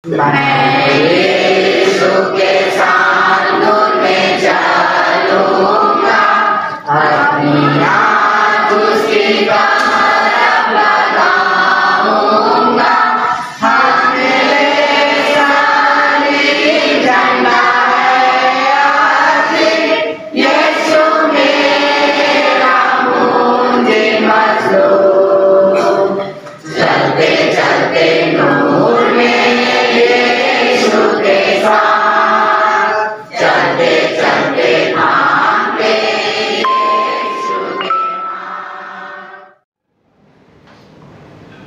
मैं यीशु के साथ दूर में चलूंगा, अपनी आँख उसकी तरफ लगाऊंगा, हाथ में लेकर झंडा है आज़ाद, यीशु मेरा मुझे मज़लूम, चलते चलते नूर में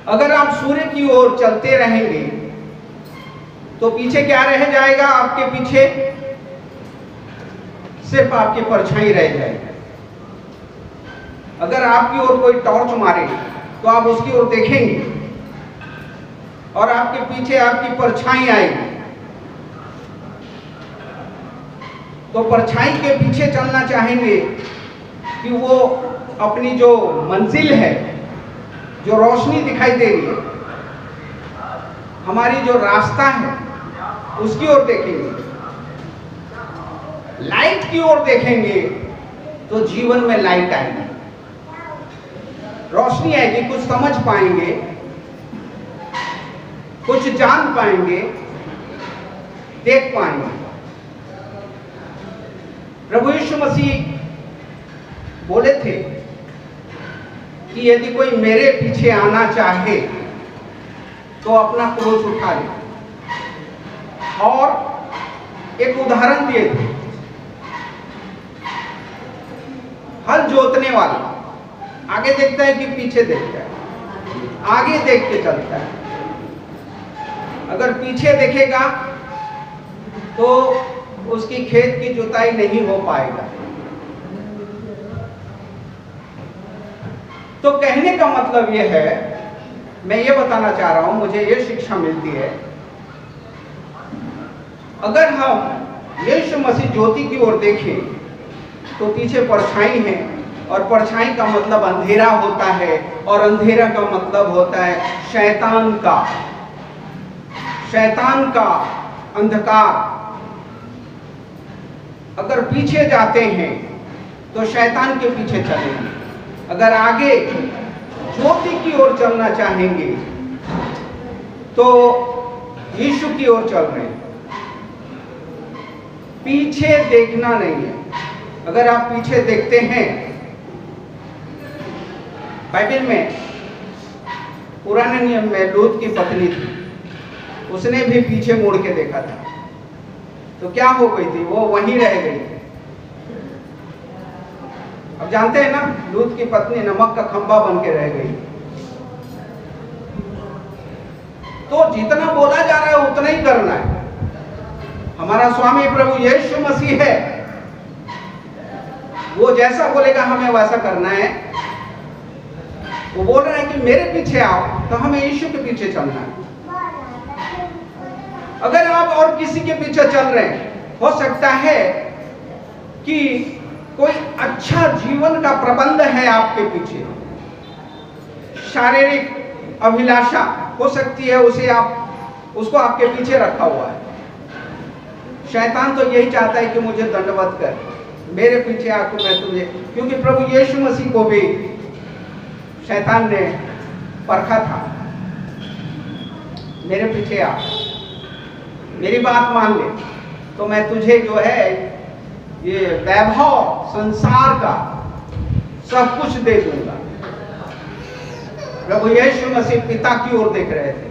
अगर आप सूर्य की ओर चलते रहेंगे तो पीछे क्या रह जाएगा? आपके पीछे सिर्फ आपकी परछाई रह जाएगी। अगर आपकी ओर कोई टॉर्च मारे तो आप उसकी ओर देखेंगे और आपके पीछे आपकी परछाई आएगी। तो परछाई के पीछे चलना चाहेंगे कि वो अपनी जो मंजिल है, जो रोशनी दिखाई दे रही है, हमारी जो रास्ता है, उसकी ओर देखेंगे, लाइट की ओर देखेंगे तो जीवन में लाइट आएगी, रोशनी आएगी, कुछ समझ पाएंगे, कुछ जान पाएंगे, देख पाएंगे। प्रभु यीशु मसीह बोले थे कि यदि कोई मेरे पीछे आना चाहे तो अपना क्रूस उठा ले, और एक उदाहरण दिए थे। हल जोतने वाला आगे देखता है कि पीछे देखता है? आगे देख के चलता है। अगर पीछे देखेगा तो उसकी खेत की जुताई नहीं हो पाएगा। तो कहने का मतलब यह है, मैं ये बताना चाह रहा हूं, मुझे ये शिक्षा मिलती है, अगर हम यीशु मसीह ज्योति की ओर देखें तो पीछे परछाई है, और परछाई का मतलब अंधेरा होता है, और अंधेरा का मतलब होता है शैतान का अंधकार। अगर पीछे जाते हैं तो शैतान के पीछे चलेंगे, अगर आगे ज्योति की ओर चलना चाहेंगे तो यीशु की ओर चल रहे हैं। पीछे देखना नहीं है। अगर आप पीछे देखते हैं, बाइबल में पुराने नियम में लूत की पत्नी थी, उसने भी पीछे मुड़ के देखा था, तो क्या हो गई थी? वो वहीं रह गई थी। अब जानते हैं ना, लूत की पत्नी नमक का खंभा बन के रह गई। तो जितना बोला जा रहा है उतना ही करना है। हमारा स्वामी प्रभु यीशु मसीह है, वो जैसा बोलेगा हमें वैसा करना है। वो बोल रहा है कि मेरे पीछे आओ, तो हमें यीशु के पीछे चलना है। अगर आप और किसी के पीछे चल रहे हैं, हो सकता है कि कोई अच्छा जीवन का प्रबंध है आपके पीछे, शारीरिक अभिलाषा हो सकती है, उसको आपके पीछे रखा हुआ है। शैतान तो यही चाहता है कि मुझे दंडवत कर, मेरे पीछे आकर मैं तुझे, क्योंकि प्रभु यीशु मसीह को भी शैतान ने परखा था। मेरे पीछे आ, मेरी बात मान ले, तो मैं तुझे जो है ये वैभव संसार का सब कुछ दे दूंगा। प्रभु यीशु मसीह पिता की ओर देख रहे थे,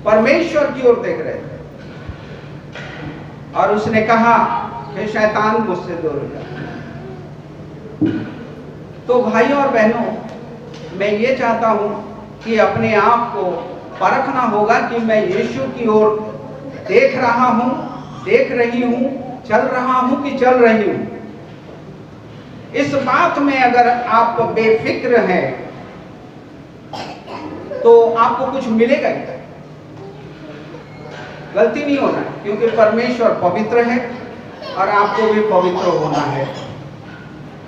परमेश्वर की ओर देख रहे थे, और उसने कहा हे शैतान, मुझसे दूर हो जा। तो भाइयों और बहनों, मैं ये चाहता हूं कि अपने आप को परखना होगा कि मैं यीशु की ओर देख रहा हूं, देख रही हूं, चल रहा हूं कि चल रही हूं। इस बात में अगर आप बेफिक्र हैं तो आपको कुछ मिलेगा ही, गलती नहीं होना है, क्योंकि परमेश्वर पवित्र है और आपको भी पवित्र होना है।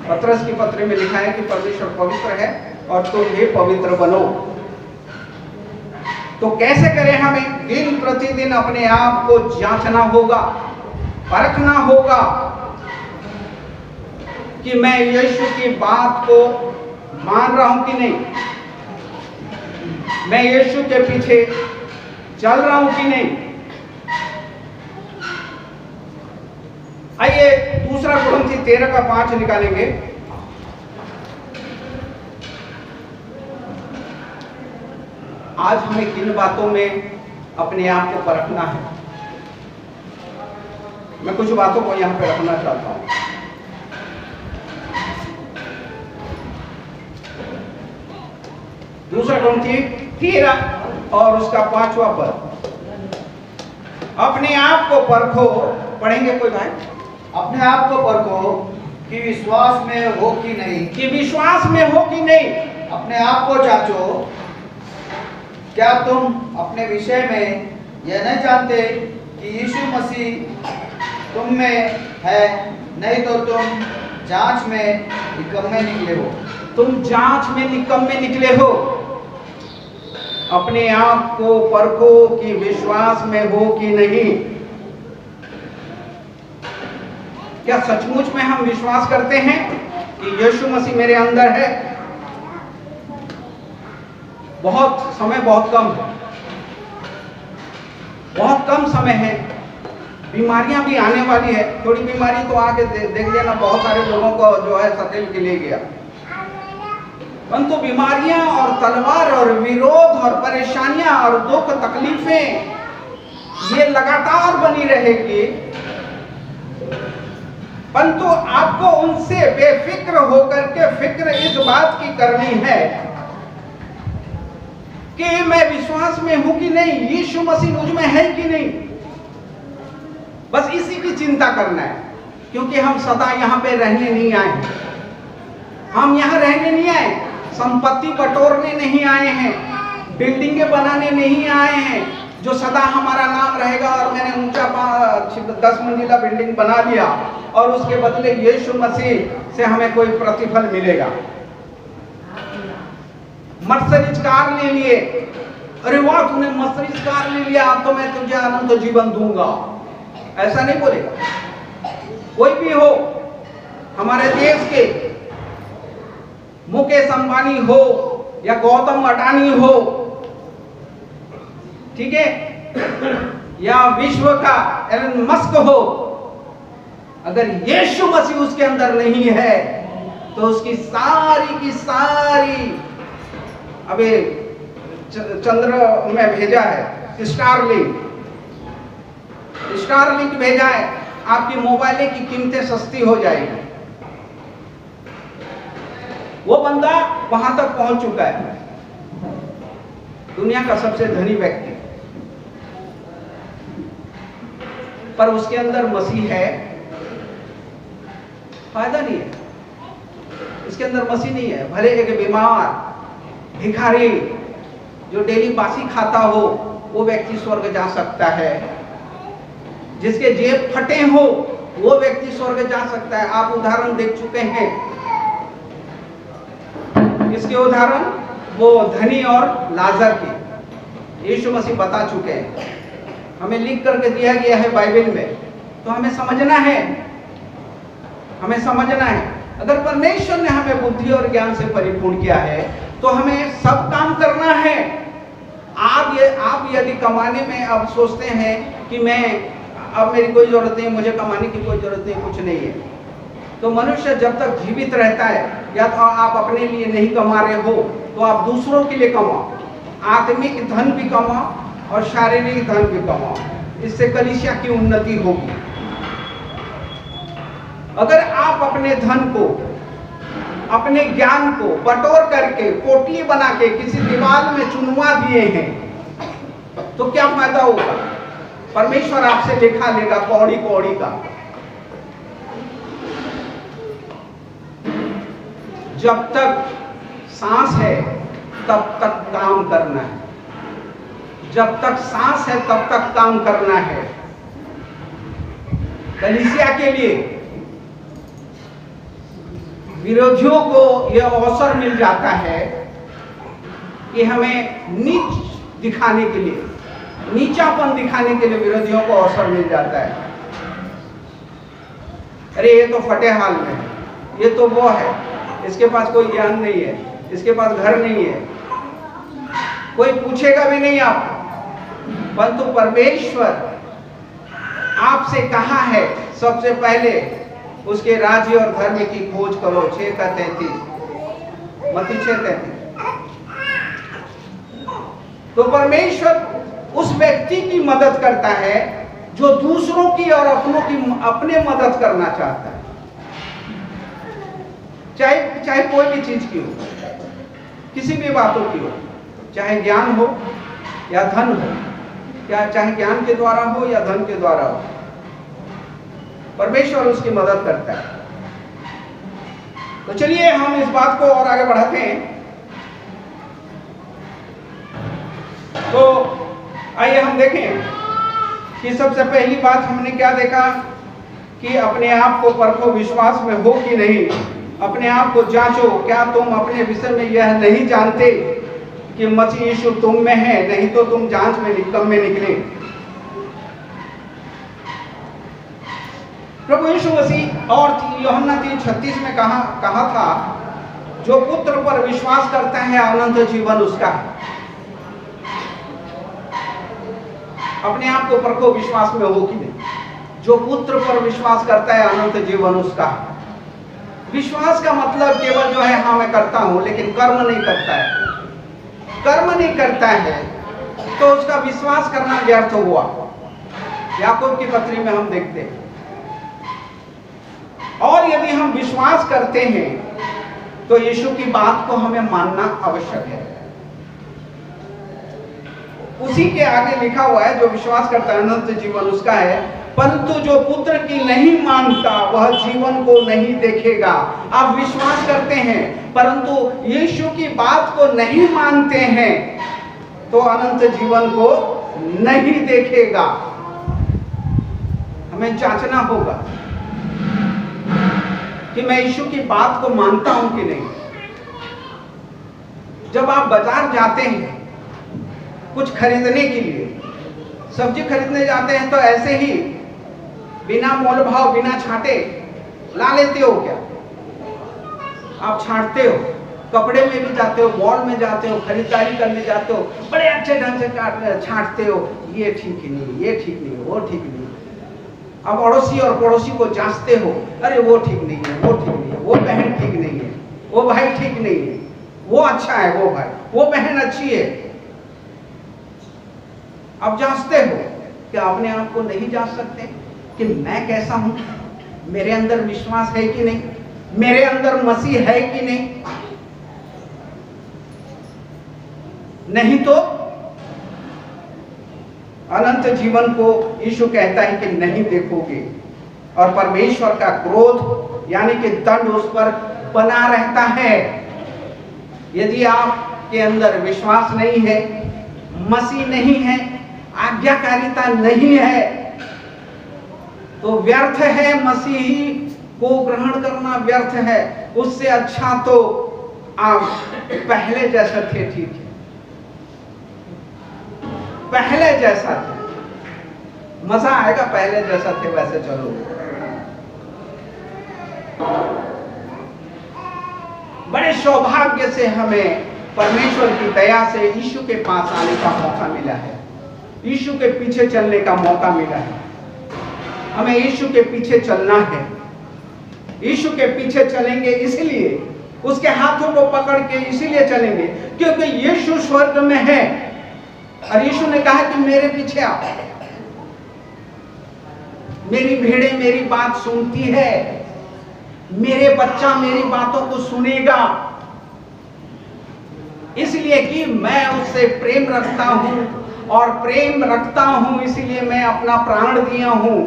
पतरस की पत्री में लिखा है कि परमेश्वर पवित्र है और तुम भी पवित्र बनो। तो कैसे करें? हमें दिन प्रतिदिन अपने आप को जांचना होगा, परखना होगा कि मैं यीशु की बात को मान रहा हूं कि नहीं, मैं यीशु के पीछे चल रहा हूं कि नहीं। आइए दूसरा कुरिन्थी 13:5 निकालेंगे। आज हमें किन बातों में अपने आप को परखना है, मैं कुछ बातों को यहां पे रखना चाहता हूं। दूसरा कुरिन्थी 13 और उसका 5वां पद, अपने आप को परखो। पढ़ेंगे कोई भाई? अपने आप को परखो कि विश्वास में हो कि नहीं, कि विश्वास में हो कि नहीं। अपने आप को जांचो, क्या तुम अपने विषय में यह नहीं जानते कि यीशु मसीह तुम में है, नहीं तो तुम जांच में निकम्मे निकले हो। तुम जांच में निकम्मे निकले हो। अपने आप को परखो कि विश्वास में हो कि नहीं। क्या सचमुच में हम विश्वास करते हैं कि यीशु मसीह मेरे अंदर है? बहुत समय बहुत कम है, बहुत कम समय है। बीमारियां भी आने वाली है। थोड़ी बीमारी तो आके देख लेना, बहुत सारे लोगों को जो है सकेल के ले गया। परंतु बीमारियां और तलवार और विरोध और परेशानियां और दुख तकलीफें ये लगातार बनी रहेगी, परंतु आपको उनसे बेफिक्र होकर के फिक्र इस बात की करनी है कि मैं विश्वास में हूं कि नहीं, यीशु मसीह मुझ में है कि नहीं। बस इसी की चिंता करना है, क्योंकि हम सदा यहां पे रहने नहीं आए हैं। हम यहां रहने नहीं आए, संपत्ति बटोरने नहीं आए हैं, बिल्डिंगें बनाने नहीं आए हैं जो सदा हमारा नाम रहेगा और मैंने ऊंचा 10 मंजिला बिल्डिंग बना लिया और उसके बदले यीशु मसीह से हमें कोई प्रतिफल मिलेगा। मर्सिडीज कार ले लिए, अरे वाह तूने मर्सिडीज कार ले लिया, अब तो मैं तुझे अनंत जीवन दूंगा, ऐसा नहीं बोलेगा। कोई भी हो, हमारे देश के मुकेश अंबानी हो या गौतम अडानी हो, ठीक है, या विश्व का एलन मस्क हो, अगर यीशु मसीह उसके अंदर नहीं है तो उसकी सारी की सारी, अबे चंद्र में भेजा है स्टारलिंक भेजा है, आपकी मोबाइल की कीमतें सस्ती हो जाएगी। वो बंदा वहां तक पहुंच चुका है, दुनिया का सबसे धनी व्यक्ति, पर उसके अंदर मसीह है, फायदा नहीं है। इसके अंदर मसीह नहीं है। भले एक बीमार भिखारी जो डेली बासी खाता हो वो व्यक्ति स्वर्ग जा सकता है, जिसके जेब फटे हो वो व्यक्ति स्वर्ग जा सकता है। आप उदाहरण देख चुके हैं, इसके उदाहरण वो धनी और लाजर के यीशु मसीह बता चुके हैं, हमें लिख करके दिया गया है बाइबल में, तो हमें समझना है, हमें समझना है। अगर परमेश्वर ने हमें बुद्धि और ज्ञान से परिपूर्ण किया है तो हमें सब काम करना है। आप यदि कमाने में अब सोचते हैं कि मैं अब मेरी कोई जरूरत नहीं, मुझे कमाने की कोई जरूरत नहीं, कुछ नहीं है, तो मनुष्य जब तक जीवित रहता है, या तो आप अपने लिए नहीं कमा रहे हो तो आप दूसरों के लिए कमाओ, आत्मिक धन भी कमाओ और शारीरिक धन भी कमाओ, इससे कलीसिया की उन्नति होगी। अगर आप अपने धन को, अपने ज्ञान को बटोर करके पोटली बना के किसी दीवार में चुनवा दिए हैं तो क्या फायदा होगा? परमेश्वर आपसे लेखा लेगा कौड़ी कौड़ी का। जब तक सांस है तब तक काम करना है, जब तक सांस है तब तक काम करना है। कलीसिया के लिए विरोधियों को यह अवसर मिल जाता है कि हमें नीच दिखाने के लिए, नीचापन दिखाने के लिए विरोधियों को अवसर मिल जाता है। अरे ये तो फटे हाल में है, ये तो वो है, इसके पास कोई ज्ञान नहीं है, इसके पास घर नहीं है, कोई पूछेगा भी नहीं आपको। परंतु परमेश्वर आपसे कहा है सबसे पहले उसके राज्य और धर्म की खोज करो। 6:33 मत्ती 6:33। तो परमेश्वर उस व्यक्ति की मदद करता है जो दूसरों की और अपने मदद करना चाहता है, चाहे कोई भी चीज की हो, किसी भी बातों की हो, चाहे ज्ञान हो या धन हो, या चाहे ज्ञान के द्वारा हो या धन के द्वारा हो, परमेश्वर उसकी मदद करता है। तो चलिए हम इस बात को और आगे बढ़ाते हैं। तो आइए हम देखें कि सबसे पहली बात हमने क्या देखा कि अपने आप को परखो, विश्वास में हो कि नहीं। अपने आप को जांचो, क्या तुम अपने विषय में यह नहीं जानते कि मसीह यीशु तुम में है, नहीं तो तुम जांच में निकम्मे निकले। प्रभु यीशु मसीह और यूहन्ना 3:36 में कहा था, जो पुत्र पर विश्वास करता है अनंत जीवन उसका है। अपने आप को परखो, विश्वास में हो कि नहीं। जो पुत्र पर विश्वास करता है अनंत जीवन उसका है। विश्वास का मतलब केवल जो है हाँ मैं करता हूं, लेकिन कर्म नहीं करता है। कर्म नहीं करता है तो उसका विश्वास करना व्यर्थ हुआ। याकूब की पत्री में हम देखते हैं। और यदि हम विश्वास करते हैं तो यीशु की बात को हमें मानना आवश्यक है। उसी के आगे लिखा हुआ है, जो विश्वास करता है अनंत जीवन उसका है, परंतु जो पुत्र की नहीं मानता वह जीवन को नहीं देखेगा। आप विश्वास करते हैं परंतु यीशु की बात को नहीं मानते हैं तो अनंत जीवन को नहीं देखेगा। हमें जांचना होगा कि मैं यीशु की बात को मानता हूं कि नहीं। जब आप बाजार जाते हैं कुछ खरीदने के लिए, सब्जी खरीदने जाते हैं, तो ऐसे ही बिना मोल भाव, बिना छांटे ला लेते हो क्या? आप छांटते हो। कपड़े में भी जाते हो, मॉल में जाते हो, खरीदारी करने जाते हो, बड़े अच्छे ढंग से छांटते हो, ये ठीक नहीं, ये ठीक नहीं, वो ठीक नहीं। अब अड़ोसी और पड़ोसी को जांचते हो, अरे वो ठीक नहीं है, वो ठीक नहीं है, वो बहन ठीक नहीं है, वो भाई ठीक नहीं है, वो अच्छा है, वो भाई, वो बहन अच्छी है। अब जांचते हो, क्या अपने आप को नहीं जांच सकते कि मैं कैसा हूं? मेरे अंदर विश्वास है कि नहीं? मेरे अंदर मसीह है कि नहीं? नहीं तो अनंत जीवन को यीशु कहता है कि नहीं देखोगे, और परमेश्वर का क्रोध यानी कि दंड उस पर बना रहता है। यदि आपके अंदर विश्वास नहीं है, मसीह नहीं है, आज्ञाकारिता नहीं है, तो व्यर्थ है। मसीही को ग्रहण करना व्यर्थ है। उससे अच्छा तो आप पहले जैसा थे, ठीक है, पहले जैसा थे, मजा आएगा। पहले जैसा थे वैसे चलो। बड़े सौभाग्य से हमें परमेश्वर की दया से यीशु के पास आने का मौका मिला है, यीशु के पीछे चलने का मौका मिला है। हमें यीशु के पीछे चलना है। यीशु के पीछे चलेंगे इसलिए, उसके हाथों को पकड़ के इसीलिए चलेंगे क्योंकि यीशु स्वर्ग में है और यीशु ने कहा कि मेरे पीछे आओ। मेरी भेड़ें मेरी बात सुनती है, मेरे बच्चा मेरी बातों को सुनेगा, इसलिए कि मैं उससे प्रेम रखता हूं, और प्रेम रखता हूं इसलिए मैं अपना प्राण दिया हूं,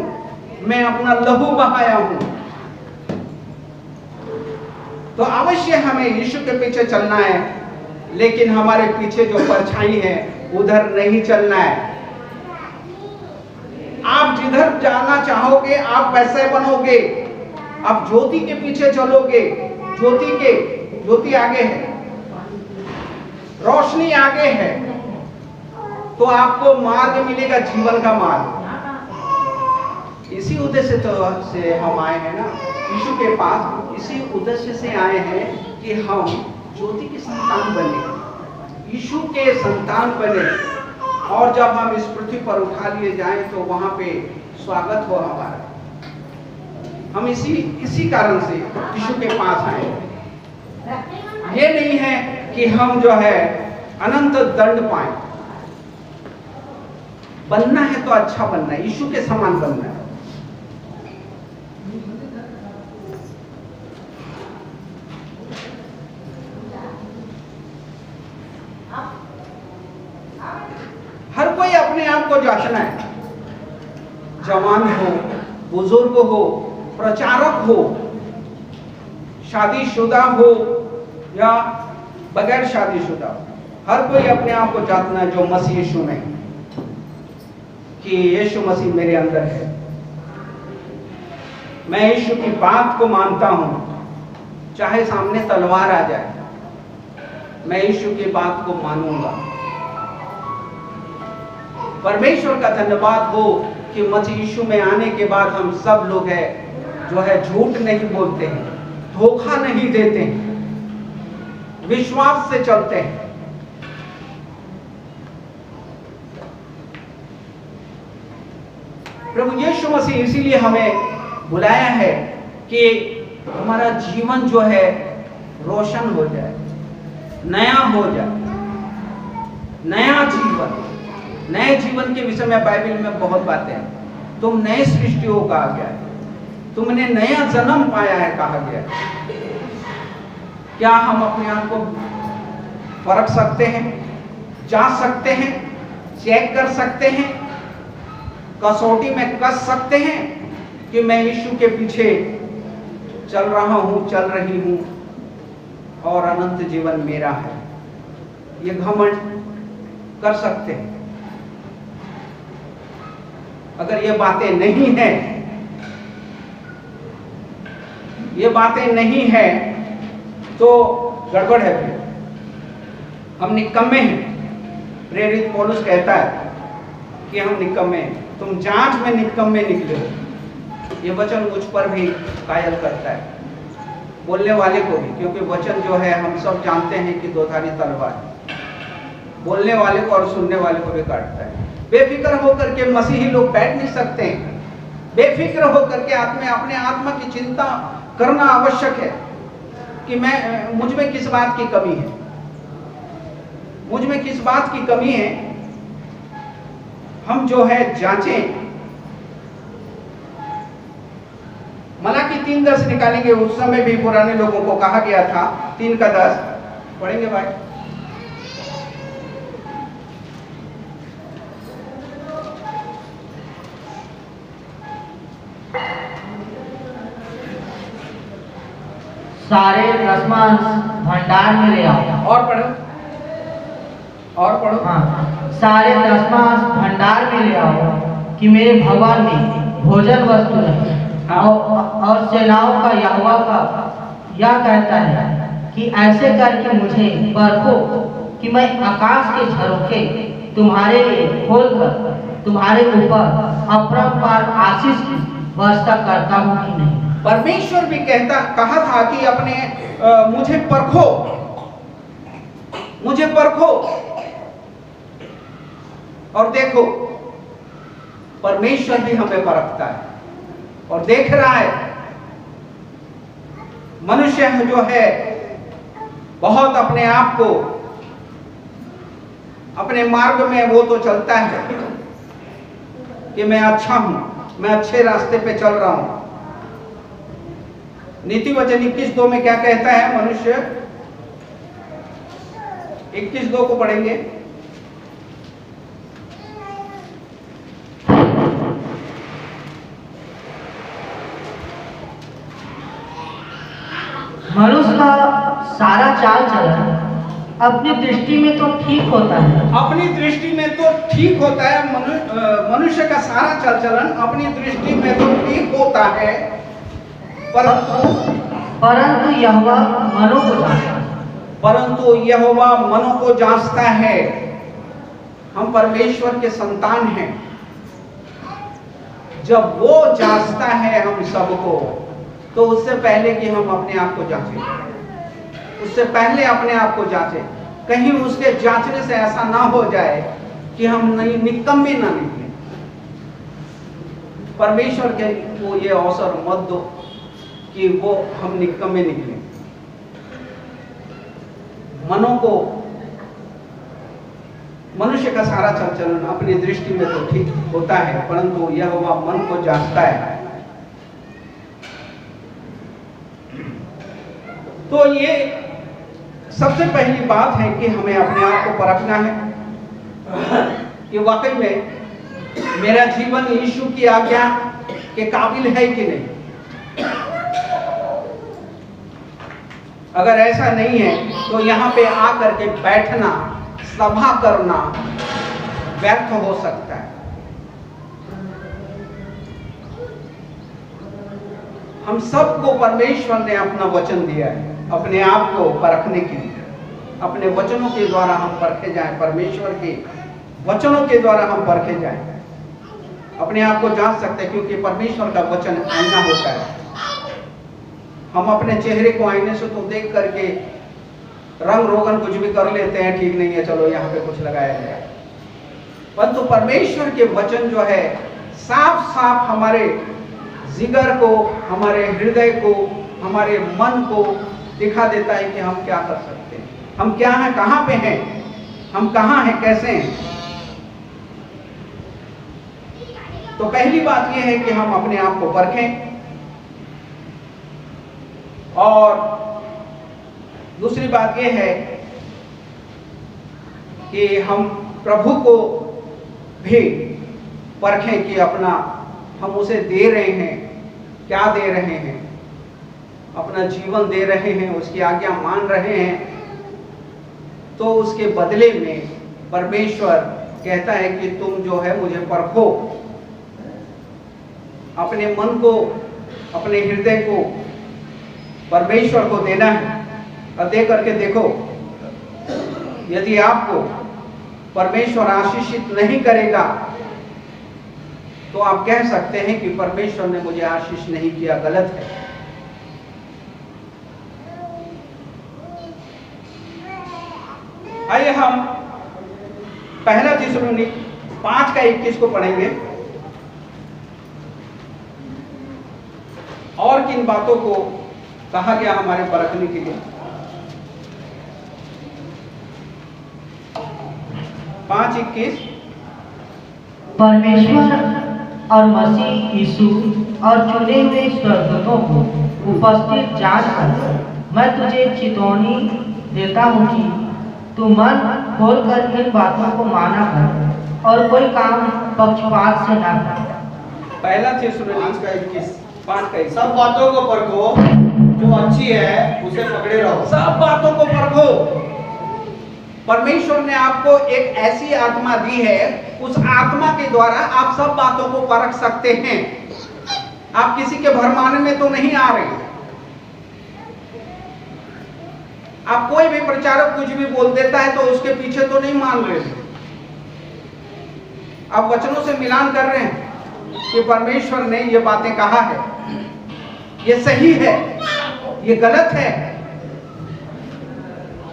मैं अपना लहू बहाया हूं। तो अवश्य हमें यीशु के पीछे चलना है, लेकिन हमारे पीछे जो परछाई है उधर नहीं चलना है। आप जिधर जाना चाहोगे आप वैसे बनोगे। आप ज्योति के पीछे चलोगे, ज्योति आगे है, रोशनी आगे है, तो आपको मार्ग मिलेगा, जीवन का मार्ग। इसी उद्देश्य से हम आए हैं ना यीशु के पास, इसी उद्देश्य से आए हैं कि हम ज्योति की संतान बने, यीशु के संतान बने, और जब हम इस पृथ्वी पर उठा लिए जाएं तो वहां पे स्वागत हो हमारा। हम इसी कारण से यीशु के पास आए हैं। ये नहीं है कि हम जो है अनंत दंड पाए। बनना है तो अच्छा बनना है, यीशु के समान बनना है। हर कोई अपने आप को जांचना है, जवान हो, बुजुर्ग हो, प्रचारक हो, शादीशुदा हो या बगैर शादीशुदा हो, हर कोई अपने आप को जांचना है जो मसीह यीशु में, कि यीशु मसीह मेरे अंदर है। मैं यीशु की बात को मानता हूं, चाहे सामने तलवार आ जाए, मैं यीशु की बात को मानूंगा। परमेश्वर का धन्यवाद हो कि मसीह यीशु में आने के बाद हम सब लोग हैं जो है झूठ नहीं बोलते हैं, धोखा नहीं देते हैं, विश्वास से चलते हैं। प्रभु यीशु मसीह इसीलिए हमें बुलाया है कि हमारा जीवन जो है रोशन हो जाए, नया हो जाए, नया जीवन। नए जीवन के विषय में बाइबल में बहुत बातें हैं। तुम नए सृष्टियों का आ गया है, तुमने नया जन्म पाया है कहा गया है। क्या हम अपने आप को परख सकते हैं, जांच सकते हैं, चेक कर सकते हैं, कसौटी में कस सकते हैं कि मैं यीशु के पीछे चल रहा हूं, चल रही हूं और अनंत जीवन मेरा है? ये घमंड कर सकते हैं। अगर ये बातें नहीं हैं, ये बातें नहीं हैं तो गड़बड़ है, फिर हम निकम्मे हैं। प्रेरित पौलुस कहता है कि हम निकम्मे हैं। तुम जांच में निकम्मे निकले हो। ये वचन मुझ पर भी कायल करता है, बोलने वाले को भी, क्योंकि वचन जो है हम सब जानते हैं कि दोधारी तलवार है, बोलने वाले को और सुनने वाले को भी काटता है। बेफिक्र होकर के मसीही लोग बैठ नहीं सकते हैं। बेफिक्र होकर के अपने आत्मा की चिंता करना आवश्यक है कि मुझ में किस बात की कमी है, मुझ में किस बात की कमी है। हम जो है जांचें। मलाकी 3:10 निकालेंगे। उस समय भी पुराने लोगों को कहा गया था, 3:10 पढ़ेंगे भाई। सारे दशमांश भंडार में ले आओ। और पढ़ो, और पढ़ो। हाँ, सारे दशमांश भंडार में ले आओ कि मेरे भगवान में भोजन वस्तु नहीं। हाँ। और सेनाओं का यहोवा का यह कहता है कि ऐसे करके मुझे परखो कि मैं आकाश के झरोखे तुम्हारे लिए खोलकर तुम्हारे ऊपर अपरंपार आशीष की वर्षा करता हूँ कि नहीं। परमेश्वर भी कहा था कि अपने मुझे परखो, मुझे परखो और देखो। परमेश्वर भी हमें परखता है और देख रहा है। मनुष्य जो है बहुत अपने आप को, अपने मार्ग में वो तो चलता है कि मैं अच्छा हूं, मैं अच्छे रास्ते पे चल रहा हूं। नीति वचन 21:2 में क्या कहता है मनुष्य? 21:2 को पढ़ेंगे। मनुष्य का सारा चाल चलन अपनी दृष्टि में तो ठीक होता है। अपनी दृष्टि में तो ठीक होता है। मनुष्य का सारा चाल चलन अपनी दृष्टि में तो ठीक होता है, परंतु यहोवा मनो को जांचता है। परंतु यहोवा मनों को जांचता है। हम परमेश्वर के संतान हैं, जब वो जांचता है हम सबको, तो उससे पहले कि हम अपने आप को जांचें, उससे पहले अपने आप को जांचें, कहीं उसके जांचने से ऐसा ना हो जाए कि हम निकम्मे ना निकले। परमेश्वर के को ये अवसर मत दो कि वो हम निकम्मे निकले। मनों को, मनुष्य का सारा चल चलन अपनी दृष्टि में तो ठीक होता है, परंतु यहोवा मन को जांचता है। तो ये सबसे पहली बात है कि हमें अपने आप को परखना है कि वाकई में मेरा जीवन यीशु की आज्ञा के काबिल है कि नहीं। अगर ऐसा नहीं है तो यहाँ पे आकर के बैठना, सभा करना व्यर्थ हो सकता है। हम सबको परमेश्वर ने अपना वचन दिया है अपने आप को परखने के लिए। अपने वचनों के द्वारा हम परखे जाएं, परमेश्वर के वचनों के द्वारा हम परखे जाएं, अपने आप को जांच सकते हैं, क्योंकि परमेश्वर का वचन आईना होता है। हम अपने चेहरे को आईने से तो देख करके रंग रोगन कुछ भी कर लेते हैं, ठीक नहीं है चलो यहाँ पे कुछ लगाया गया, परंतु परमेश्वर के वचन जो है साफ साफ हमारे जिगर को, हमारे हृदय को, हमारे मन को दिखा देता है कि हम क्या कर सकते हैं, हम क्या हैं, कहाँ पे हैं, हम कहाँ हैं, कैसे हैं। तो पहली बात यह है कि हम अपने आप को परखें, और दूसरी बात यह है कि हम प्रभु को भी परखें कि अपना हम उसे दे रहे हैं, क्या दे रहे हैं, अपना जीवन दे रहे हैं, उसकी आज्ञा मान रहे हैं, तो उसके बदले में परमेश्वर कहता है कि तुम जो है मुझे परखो। अपने मन को, अपने हृदय को परमेश्वर को देना है, और दे करके देखो, यदि आपको परमेश्वर आशीषित नहीं करेगा तो आप कह सकते हैं कि परमेश्वर ने मुझे आशीष नहीं किया, गलत है। आइए हम पहला थिस्सलुनीक 5:21 को पढ़ेंगे। और किन बातों को कहा गया हमारे परखने के लिए। 5:21 परमेश्वर और मसीह यीशु और चुने हुए स्वर्गदूतों को उपस्थित जानकर मैं तुझे चेतावनी देता हूँ कि तू मन खोलकर इन बातों को माना कर और कोई काम पक्षपात से ना कर। पहला थिस्सलुनीक 5:21 सब बातों को परखो, जो अच्छी है उसे पकड़े रहो। सब बातों को परखो। परमेश्वर ने आपको एक ऐसी आत्मा दी है, उस आत्मा के द्वारा आप सब बातों को परख सकते हैं। आप किसी के भरमाने में तो नहीं आ रहे। आप कोई भी प्रचारक कुछ भी बोल देता है तो उसके पीछे तो नहीं मान रहे। आप वचनों से मिलान कर रहे हैं कि परमेश्वर ने ये बातें कहा है, ये सही है, ये गलत है,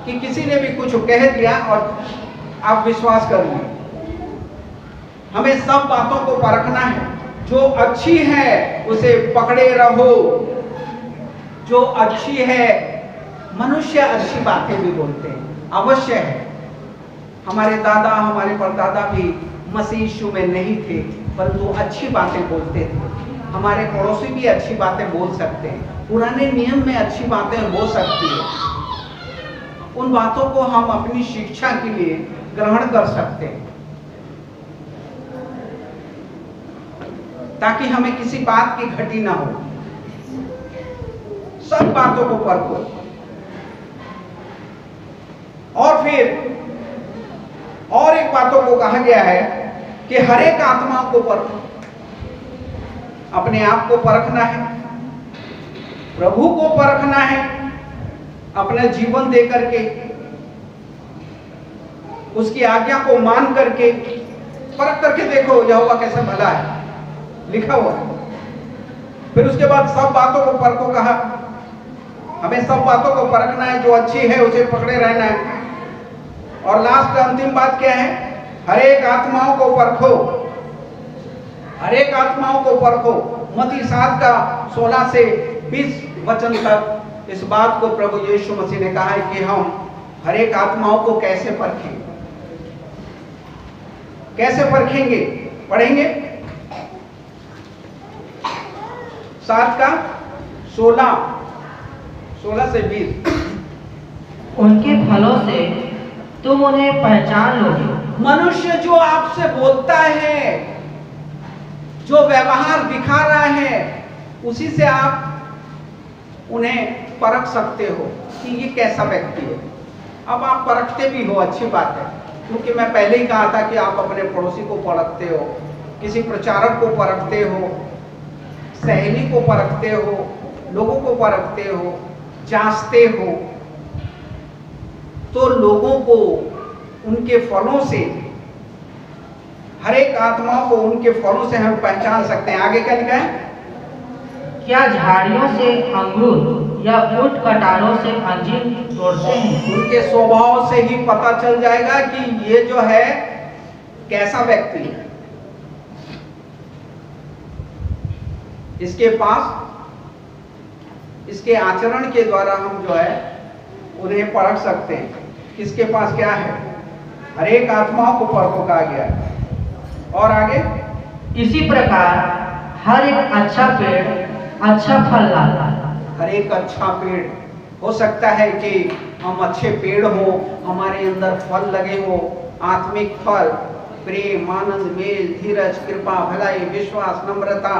कि किसी ने भी कुछ कह दिया और आप विश्वास कर लिए। हमें सब बातों को परखना है। जो अच्छी है उसे पकड़े रहो। जो अच्छी है, मनुष्य अच्छी बातें भी बोलते हैं, अवश्य है। हमारे दादा, हमारे परदादा भी मसीह यीशु में नहीं थे, परंतु अच्छी बातें बोलते थे। हमारे पड़ोसी भी अच्छी बातें बोल सकते हैं, पुराने नियम में अच्छी बातें हो सकती है। उन बातों को हम अपनी शिक्षा के लिए ग्रहण कर सकते हैं, ताकि हमें किसी बात की घटी ना हो। सब बातों को परखो। और फिर और एक बातों को कहा गया है कि हर एक आत्मा को परखो। अपने आप को परखना है, प्रभु को परखना है, अपना जीवन दे करके, उसकी आज्ञा को मान करके परख करके देखो यहोवा कैसा भला है, लिखा हुआ। फिर उसके बाद सब बातों को परखो कहा। हमें सब बातों को परखना है, जो अच्छी है उसे पकड़े रहना है। और लास्ट अंतिम बात क्या है? हर एक आत्माओं को परखो, हर एक आत्माओं को परखो। मत्ती 7 का 16 से 20 वचन तक इस बात को प्रभु यीशु मसीह ने कहा है कि हम हर एक आत्माओं को कैसे परखें, कैसे परखेंगे, पढ़ेंगे। 7 का 16 से 20। उनके फलों से तुम उन्हें पहचान लोगे। मनुष्य जो आपसे बोलता है, जो व्यवहार दिखा रहा है, उसी से आप उन्हें परख सकते हो कि ये कैसा व्यक्ति है। अब आप परखते भी हो, अच्छी बात है, क्योंकि मैं पहले ही कहा था कि आप अपने पड़ोसी को परखते हो, किसी प्रचारक को परखते हो, सहेली को परखते हो, लोगों को परखते हो, जांचते हो। तो लोगों को उनके फलों से, हर एक आत्माओं को उनके फलों से हम पहचान सकते हैं। आगे क्या लिखा है? क्या झाड़ियों से अंगूर या ऊंट कटारों से अंजीर तोड़ते हैं? उनके स्वभाव से ही पता चल जाएगा कि ये जो है कैसा व्यक्ति है। इसके पास, इसके आचरण के द्वारा हम जो है उन्हें परख सकते हैं किसके पास क्या है। हर एक आत्माओं को परखो कहा गया है। और आगे, इसी प्रकार हर एक अच्छा पेड़ अच्छा फल लाता है। हर एक अच्छा पेड़, हो सकता है कि हम अच्छे पेड़ हो, हमारे अंदर फल लगे हो, आत्मिक फल, प्रेम, आनंद, मेल, धीरज, कृपा, भलाई, विश्वास, नम्रता,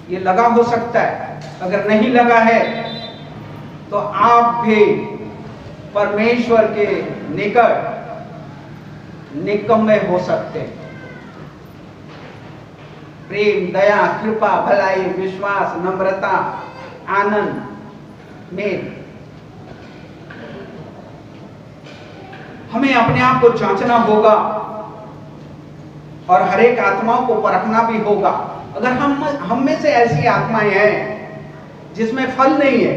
ये लगा हो सकता है। अगर नहीं लगा है तो आप भी परमेश्वर के निकट निकम्मे हो सकते हैं। प्रेम, दया, कृपा, भलाई, विश्वास, नम्रता, आनंद, मेल। हमें अपने आप को जांचना होगा और हर एक आत्माओं को परखना भी होगा। अगर हम में से ऐसी आत्माएं हैं जिसमें फल नहीं है,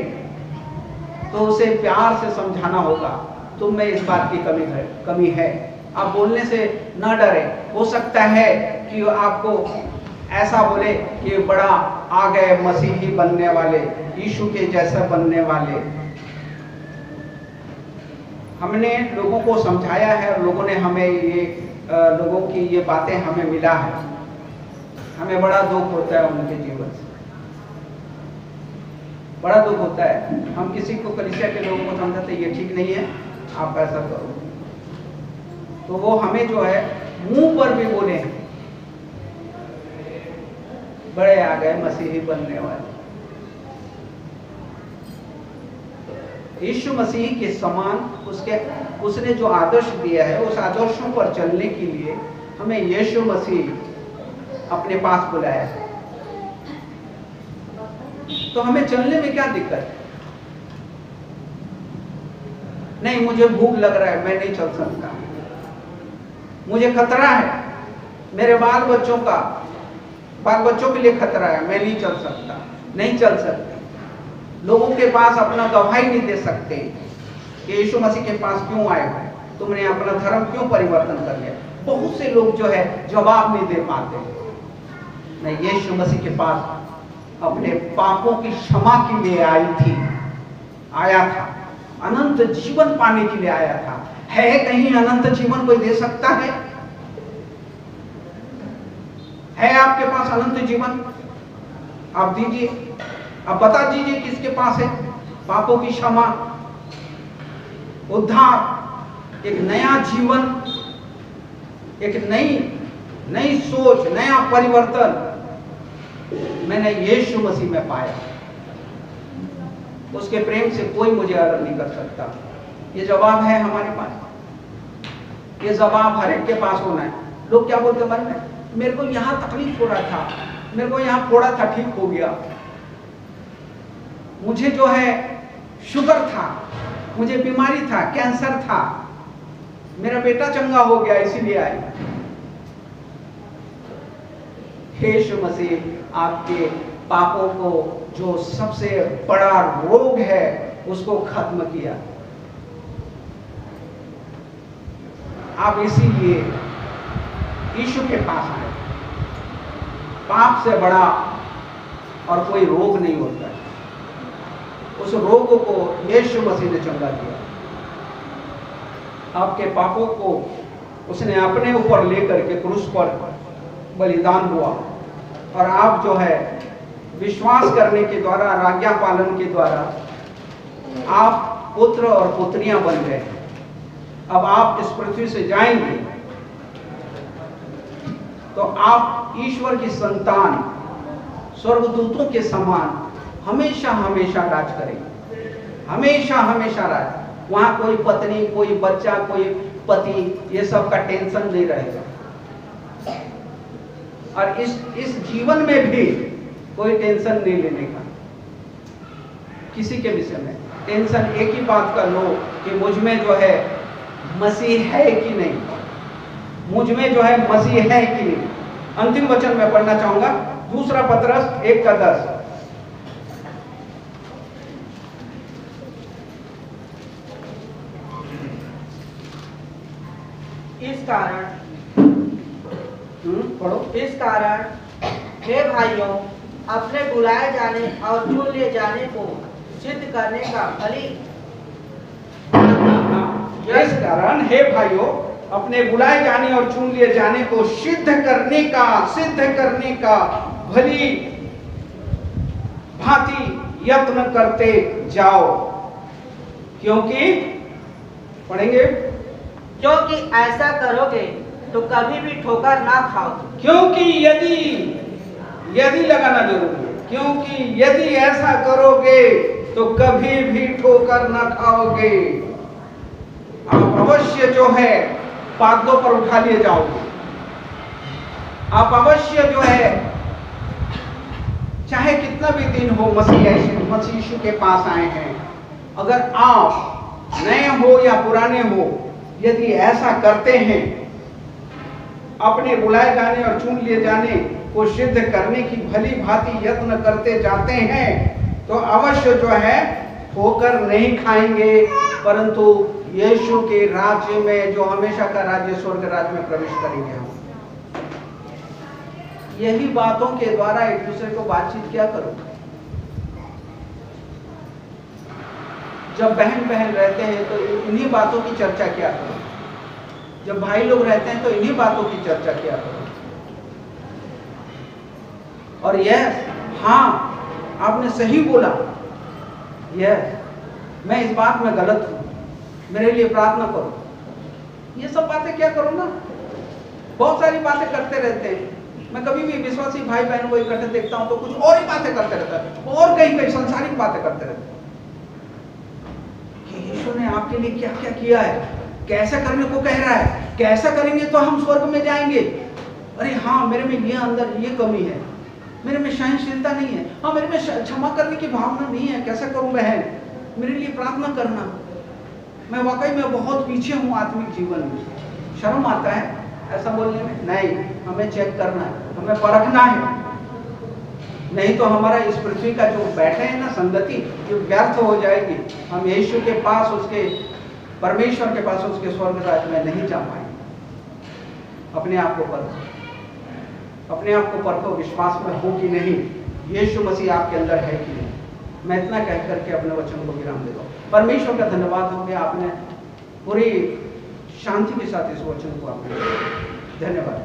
तो उसे प्यार से समझाना होगा, तुम में इस बात की कमी है। आप बोलने से ना डरे। हो सकता है कि आपको ऐसा बोले कि बड़ा आ गए मसीही बनने वाले, यीशु के जैसा बनने वाले। हमने लोगों को समझाया है और लोगों ने हमें लोगों की ये बातें हमें मिला है। हमें बड़ा दुख होता है उनके जीवन से, बड़ा दुख होता है। हम किसी को, कलीसिया के लोगों को समझाते ये ठीक नहीं है, आप ऐसा करो, तो वो हमें जो है मुंह पर भी बोले हैं, बड़े आ गए मसीही बनने वाले। यीशु मसीह के समान उसने जो आदर्श दिया है, उस आदर्शों पर चलने के लिए हमें यीशु मसीह अपने पास बुलाया है। तो हमें चलने में क्या दिक्कत है? नहीं, मुझे भूख लग रहा है, मैं नहीं चल सकता, मुझे खतरा है, मेरे बाल बच्चों के लिए खतरा है, मैं नहीं चल सकता, नहीं चल सकते। लोगों के पास अपना गवाही नहीं दे सकते कि यीशु मसीह के पास क्यों आए हो, तुमने अपना धर्म क्यों परिवर्तन कर लिया। बहुत से लोग जो है जवाब नहीं दे पाते। मैं यीशु मसीह के पास अपने पापों की क्षमा के लिए आया था, अनंत जीवन पाने के लिए आया था। है कहीं अनंत जीवन कोई दे सकता है? है आपके पास अनंत जीवन? आप दीजिए, आप बता दीजिए किसके पास है पापों की क्षमा, उद्धार, एक नया जीवन, एक नई सोच, नया परिवर्तन मैंने यीशु मसीह में पाया। उसके प्रेम से कोई मुझे अलग नहीं कर सकता। ये जवाब है हमारे पास, ये जवाब हर एक के पास होना है। लोग क्या बोलते मन में, मेरे को यहां तकलीफ हो रहा था, मेरे को यहां फोड़ा था, ठीक हो गया, मुझे जो है शुगर था, मुझे बीमारी था, कैंसर था, मेरा बेटा चंगा हो गया इसीलिए आई। हे यीशु मसीह, आपके पापों को जो सबसे बड़ा रोग है उसको खत्म किया। आप इसीलिए यीशु के पास आए। पाप से बड़ा और कोई रोग नहीं होता है। उस रोग को यीशु मसीह ने चंगा किया। आपके पापों को उसने अपने ऊपर लेकर के क्रूस पर बलिदान हुआ और आप जो है विश्वास करने के द्वारा, आज्ञा पालन के द्वारा आप पुत्र और पुत्रियां बन गए। अब आप इस पृथ्वी से जाएंगे तो आप ईश्वर की संतान, स्वर्गदूतों के समान हमेशा हमेशा राज करेंगे। हमेशा हमेशा राज। वहां कोई पत्नी, कोई बच्चा, कोई पति, ये सब का टेंशन नहीं रहेगा। और इस जीवन में भी कोई टेंशन नहीं लेने का किसी के विषय में। टेंशन एक ही बात का लो कि मुझ में जो है मसीह है कि नहीं, मुझ में जो है मसीह है कि नहीं। अंतिम वचन मैं पढ़ना चाहूंगा, 2 पतरस 1:10। इस कारण पढ़ो। इस कारण हे भाइयों, अपने बुलाए जाने और चुन लिए जाने को सिद्ध करने का भली इस कारण हे भाइयों, अपने बुलाए जाने और चुन लिए जाने को सिद्ध करने का भली भांति यत्न करते जाओ, क्योंकि पढ़ेंगे, क्योंकि ऐसा करोगे तो कभी भी ठोकर ना खाओ। क्योंकि यदि लगाना जरूरी है, क्योंकि यदि ऐसा करोगे तो कभी भी ठोकर ना खाओगे। आप अवश्य जो है पादों पर उठा लिए जाओगे। आप अवश्य जो है, चाहे कितना भी दिन हो, मसीह यीशु के पास आए हैं, अगर आप नए हो या पुराने हो, यदि ऐसा करते हैं, अपने बुलाए जाने और चुन लिए जाने को सिद्ध करने की भली भांति यत्न करते जाते हैं, तो अवश्य जो है ठोकर नहीं खाएंगे, परंतु यीशु के राज्य में, जो हमेशा का राज्य, स्वर्ग राज्य में प्रवेश करेंगे हम। यही बातों के द्वारा एक दूसरे को बातचीत क्या करो। जब बहन रहते हैं तो इन्हीं बातों की चर्चा किया करो। जब भाई लोग रहते हैं तो इन्हीं बातों की चर्चा किया करो। और यह, हाँ, आपने सही बोला, यह मैं इस बात में गलत हूं, मेरे लिए प्रार्थना करो। ये सब बातें क्या करो ना। बहुत सारी बातें करते रहते हैं। मैं कभी भी विश्वासी भाई बहन को इकट्ठे देखता हूं तो कुछ और ही बातें करते रहता है, और कहीं सांसारिक बातें करते रहते हैं कि यीशु ने आपके लिए क्या क्या किया है, कैसा करने को कह रहा है, कैसा करेंगे तो हम स्वर्ग में जाएंगे। अरे हाँ, मेरे में ये अंदर ये कमी है, मेरे में सहनशीलता नहीं है, हाँ मेरे में क्षमा करने की भावना नहीं है, कैसा करूं बहन, मेरे लिए प्रार्थना करना। मैं वाकई में बहुत पीछे हूँ आत्मिक जीवन में। शर्म आता है ऐसा बोलने में। नहीं, हमें चेक करना है, हमें परखना है, नहीं तो हमारा इस पृथ्वी का जो बैठे है ना संगति, जो व्यर्थ हो जाएगी। हम यीशु के पास, उसके परमेश्वर के पास, उसके स्वर्ग राज्य में नहीं जा पाएंगे। अपने आप को परखो, अपने आप को परखो, विश्वास में हो कि नहीं, यीशु मसीह आपके अंदर है कि नहीं। मैं इतना कह करके अपने वचन को विराम देता हूँ। परमेश्वर का धन्यवाद हो गया, आपने पूरी शांति के साथ इस वचन को आपने धन्यवाद।